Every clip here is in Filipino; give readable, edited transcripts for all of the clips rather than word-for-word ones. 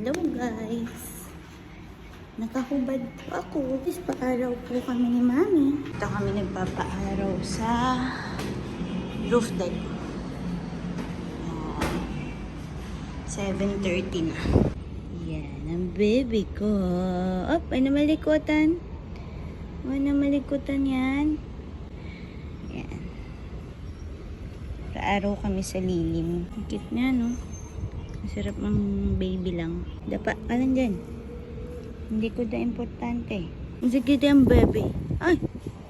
Hello guys! Nakahubad po ako. Paaraw po kami ni Mami. Ito kami nagpapaaraw sa roof deck. 7:30 na. Yan, ang baby ko. Op, ay namalikutan. Ay namalikutan yan. Yan. Paaraw kami sa lilim. Ang cute niya, no? Masarap ang baby lang. Dapa ka lang dyan. Hindi ko na importante. Sige din baby. Ay,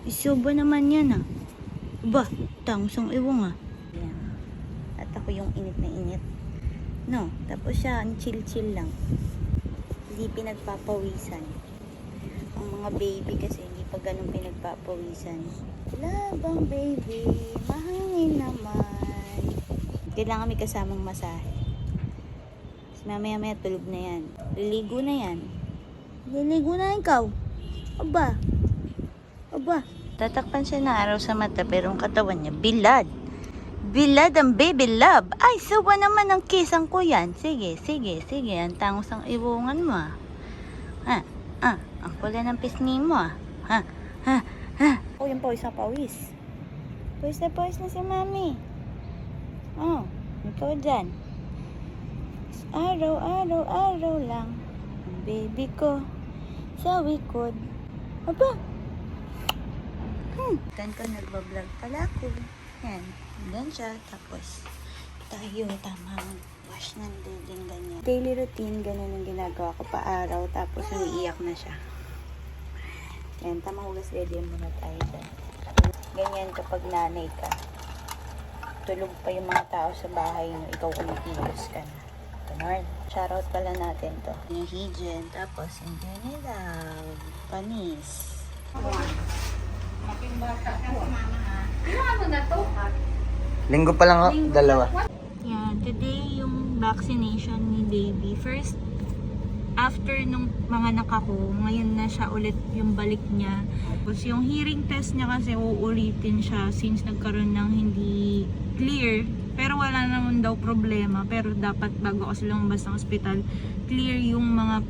isubo naman yan ah. Ba, tangsang iwang ah. Yan. At ako yung init na init. No, tapos siya, ang chill-chill lang. Hindi pinagpapawisan. Ang mga baby kasi hindi pa ganun pinagpapawisan. Labang baby, mahangin naman. Kailangan may kasamang masahe. Mamaya-maya tulog na yan. Liligo na yan. Liligo na ikaw. Aba. Aba. Tatakpan siya na araw sa mata pero ang katawan niya, bilad. Bilad ang baby love. Ay, suwa naman ang kisang ko yan. Sige, sige, sige. Ang tangos ang iwungan mo ah. Ang kulay ng pisngi mo ah. Oh, yung pawis na pawis. Pawis na si Mami. Oh, ikaw dyan. Araw lang ang baby ko sa likod. Aba! Kan ko nagbablog pala ako. Yan. Doon siya. Tapos tayo tamang wash ng building ganyan. Daily routine, ganun ang ginagawa ko pa araw. Tapos umiiyak na siya. Yan. Tamang hugas ready muna tayo dyan. Ganyan kapag nanay ka. Tulog pa yung mga tao sa bahay nyo. Ikaw kumikilos ka na. Shoutout pala natin to. Yung Hijen, tapos hindi nila panis. Linggo pa lang ako, dalawa. Yan, today yung vaccination ni baby. First, after nung mga nakako, ngayon na siya ulit yung balik niya. Tapos yung hearing test niya kasi uulitin siya since nagkaroon ng hindi clear. Pero wala naman daw problema. Pero dapat bago kasi lumabas ng ospital, clear yung mga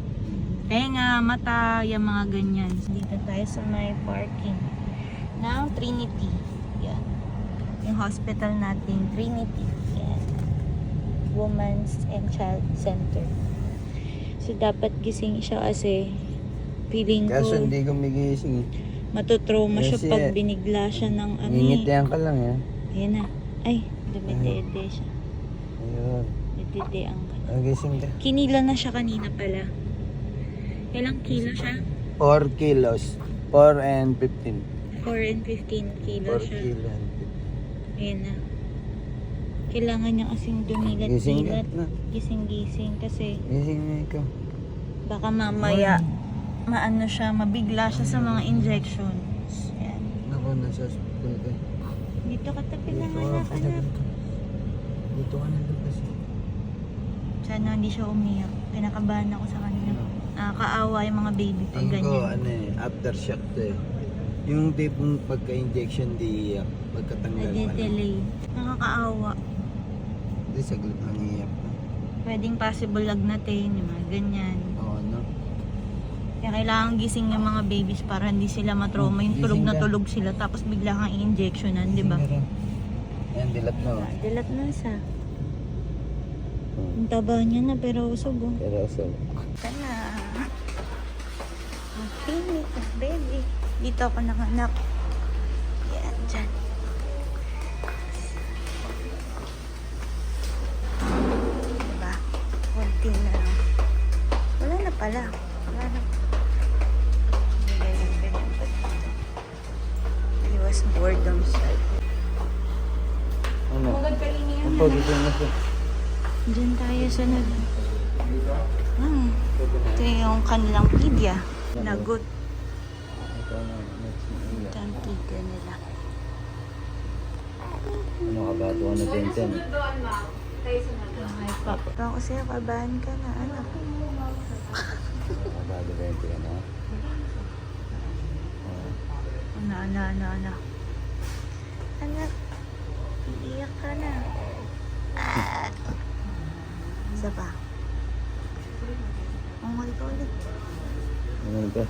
tenga, mata, yung mga ganyan. Dito tayo sa may parking ng Trinity. Yan. Yung hospital natin, Trinity. Yan. Women's and Child Center. So dapat gising siya kasi feeling ko Kaso hindi gumigising. matutrauma siya Kasi, pag binigla siya ng ano. Ngingitian ka lang yan. Ayan na. Ay, dumidede siya. Ayun. Didedeang ka. Nagising ka. Kinila na siya kanina pala. Ilang kilo siya? 4 kilos. 4 and 15. 4 and 15 kilo 4 siya. kilo and Ayan na. Kailangan niya kasing dumilat-dilat. Gising ka na. Gising-gising kasi 15. Gising na ikaw. baka mamaya maano siya, mabigla siya sa mga injections. Ayan. Naku, nasa hospital ka. Dito ka tabi ng Dito anak, ka anak. Dito ka na doon kasi. Sana hindi siya umiyak. Kinakabahan ako sa kanila. Nakakaawa yung mga baby pag Tingin ko, ganyan. aftershock to eh. Yung tipong pagka-injection di iyak, pagkatanggal pa lang. Nade-delay. Nakakaawa. Hindi, saglit ang iyak na. Pwedeng possible lagnatin, yung mga ganyan. Oo, no? Kaya kailangan gising yung mga babies para hindi sila matrauma. Yung tulog Gising na ka. tulog sila tapos bigla kang i-injectionan, di ba? Ayan, dilat na. Oh. Dilat na siya. Ang taba niya na pero usog oh. Pero so, Kana. Okay, baby. Dito ako nanganak. Yan, dyan. Diba? Kunti na lang. Wala na pala. Wala na. Ganyan pa dito. Iwas boredom side. ano? Ang pagkito na siya. Diyan tayo sa ito yung kanilang pidya. Lagot. Ito na, next na. Ito ang pidya nila. Ano ka ba? 210. Okay pa. Ako sa'yo, kabahan ka na, anak. Bago 20 ka na. Anak. Anak, iiyak ka na. Isa pa. Mangol ka ulit. Ano ka?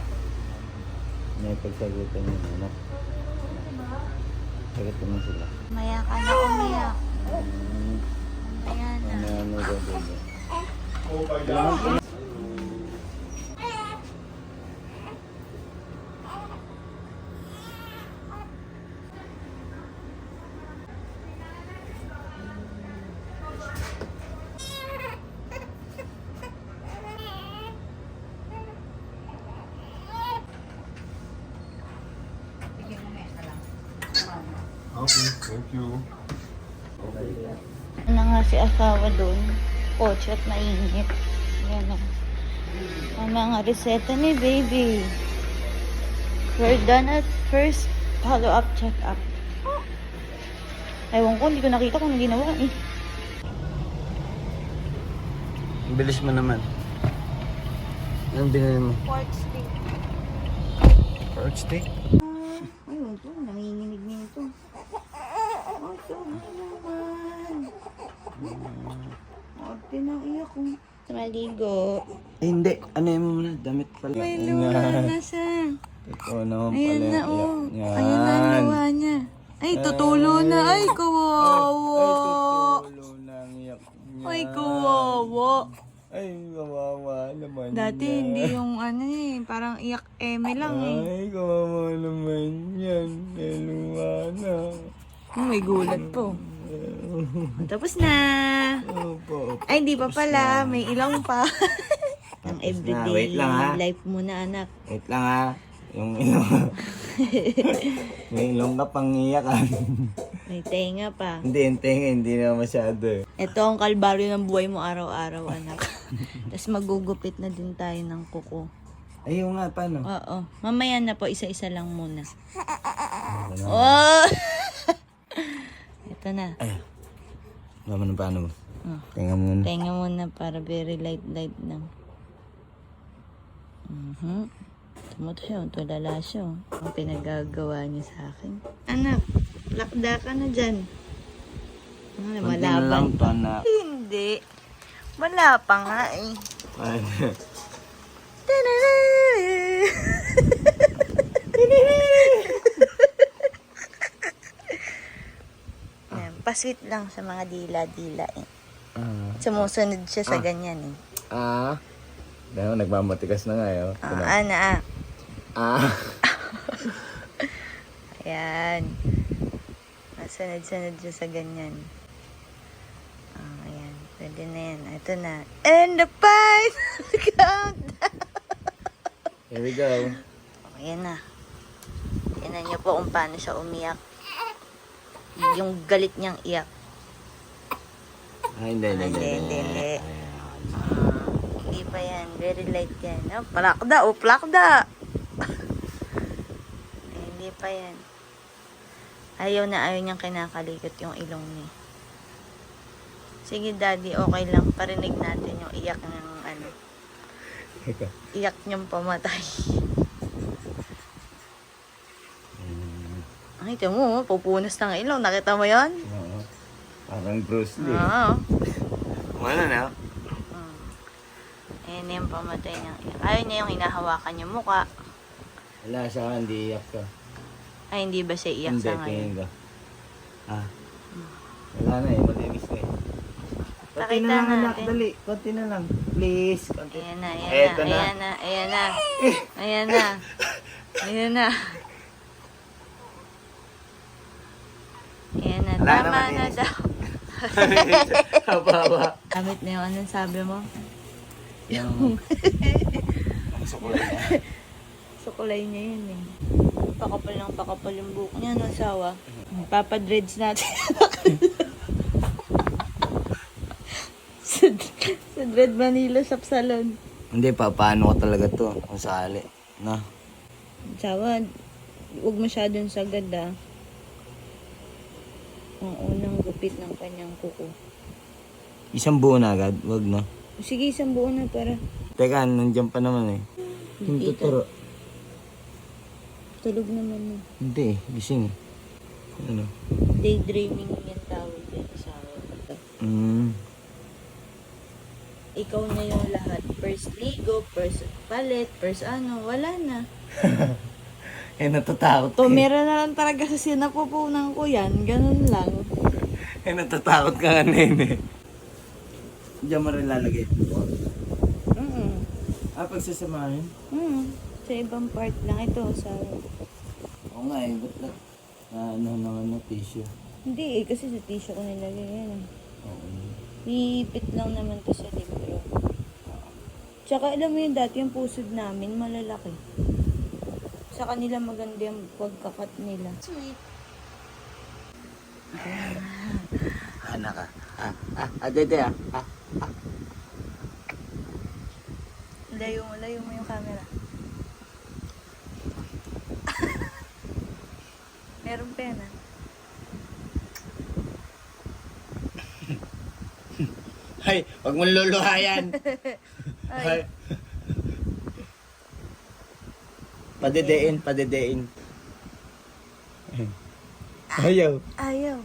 May pagsagutan yun, anak. Sagot naman sila. Maya ka na umiyak. Ayan na. Ano ba? Okay, thank you. Ano nga si asawa doon? Pocho at mainit. Yan o. Ang mga reseta ni baby. We're done at first follow-up check-up. Ewan ko, hindi ko nakita kung ano ginawa eh. Ang bilis mo naman. Anong binili mo? Pork steak. Pork steak? Ayun to, nanginginig niya ito. Oh, ito naman. Ate nang iyak ko. Maligo. Eh, hindi. Ano yun muna? Damit pala. May luha na siya. Ikaw naman Ayan pala. na oh. Yan. Ayan na ang luha niya. Ay, tutulo na. Ay, kawawa. Ay, tutulo na ang iyak niya. Ay, kawawa. Ay, kawawa naman Dati niya. hindi yung ano eh, parang iyak eme lang eh. Ay, kawawa naman yan. May luha na. May gulat po. Tapos na. Opo. Ay, hindi pa pala. May ilang pa. Ang Tapos na. everyday Wait lang, ha? life muna, anak. Wait lang ha. Yung ilong. May ilong ka pang iyakan. May tenga pa. Hindi, yung tenga, hindi na masyado eh. Ito ang kalbaryo ng buhay mo araw-araw, anak. Tapos magugupit na din tayo ng kuko. Ay, yung nga, paano? Oo. Mamaya na po, isa-isa lang muna. Ano? Oh! Ito na. Ay, naman ang paano mo? Oh. Tenga muna. Tenga muna para very light lang. Tumuto siya, tulala siya. Ang pinagagawa niya sa akin. Anak, lakda ka na dyan. Ay, Konti na lang malaban to na. Hindi. Wala pa nga eh. Ay, Yan, pasweet lang sa mga dila-dila eh. ah, Sumusunod siya sa ganyan eh. dahil nagmamatikas na nga yun. Ana. Ah. Ayan. Sunod-sunod siya sa ganyan. Ayan. Pwede na yan. Ito na. And the final countdown. Here we go. Ayan na. Tingnan niyo po kung paano siya umiyak. Yung galit niyang iyak. Ay, hindi. Hindi. Hindi pa yan. Very light yan. Oh, plakda. Hindi pa yan. Ayaw niyang kinakalikot yung ilong niya. Sige daddy, okay lang. Parinig natin yung iyak ng ano. Iyak niyang pamatay. Ay, ito mo, pupunas ng ilong. Nakita mo yan? Oo. Parang Bruce Lee. Oo. Ano na? Ayan yung pamatay niyang iyak. Ayaw niya yung hinahawakan yung muka. Wala siya, hindi iyak ka. Ay, hindi ba siya iyak sa ngayon? Tingin ka. Wala na eh, malinis na eh. Konti Pakita na lang anak, natin. dali. Konti na lang. Please. Konti. Ayan na. Eto na. Ayan na. Wala Tama naman na eh. daw. Haba. Gamit na yung anong sabi mo? Yung... Sukulay na. Sukulay niya yun eh. Pakapal yung buhok niya, no, asawa. Papadreads natin. sa Dread Manila Shop Salon. Hindi pa, paano ko talaga to? Kung sakali. No? Asawa, huwag masyadong sagad ah. Ang unang gupit ng kanyang kuko. Isang buo na agad, wag no? Sige, isang buo na para. Teka, nandiyan pa naman eh. Yung Dito. tuturo. Tulog naman na. Hindi, gising. Ano? Daydreaming yung tawag yan, asawa. Mm. Ikaw na yung lahat. First ligo, first palit, first ano, wala na. Eh, natatakot Tumira na lang talaga sa sinapupunan ko yan, ganun lang. Eh, natatakot ka nga, nene. Diyan mo rin lalagay ito. Mm. Pagsasamahin? Sa ibang part lang ito, sa... Oo nga eh, ba't na? Ano naman na tissue? Hindi kasi sa tissue ko nilagay yan. Oo. Ipit lang naman to sa libro. Tsaka alam mo yun, dati yung pusod namin, malalaki. Sa kanila maganda yung pagkakat nila. Sweet. Anak ka. Dede Layo mo yung camera. Meron pena. Ay, wag mong luluhayan. Ay. Padedein. Ayaw. Ayaw.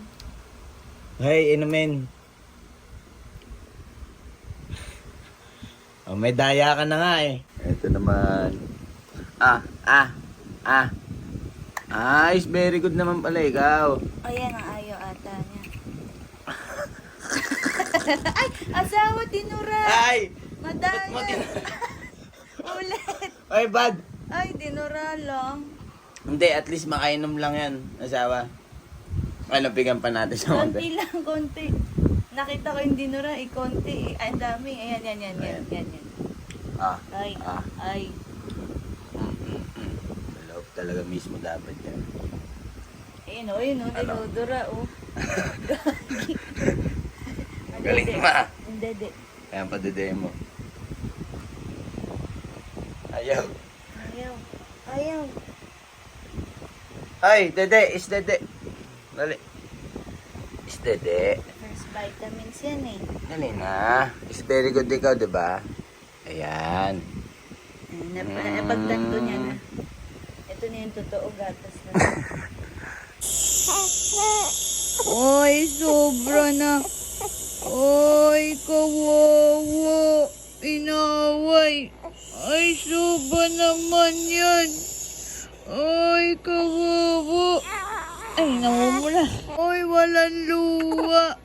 Ay, inumin. Oh, may daya ka na nga eh. Ito naman. Is very good naman pala ikaw. Ayan ang ayaw ata niya. Ay! Asawa, tinura! Ay! Madaya! Ulit! Ay, bad! Ay, dinura lang. Hindi, at least makainom lang yan, asawa. Ano, bigyan pa natin sa konti. Konti lang, konti. Nakita ko yung dinura, konti. Ay, ang dami. Ayan. Ay. Ay. Love talaga mismo dapat yan. Ayun, dinudura, oh. Galing ma. Hindi. Kaya padedein mo. Ayaw. Ayaw. Ay, dede, is dede. Dali. Is dede. First vitamins yan eh. Dali na. Is very good ikaw, diba? Ayan. Napagtanto niya na. Ito na yung totoo gatas na. Oy, sobra na. Oy, kawawa. Inaway. Ay, sobra naman yan. Ay, kawawa. Ay, namumula. Oy, walang luwa.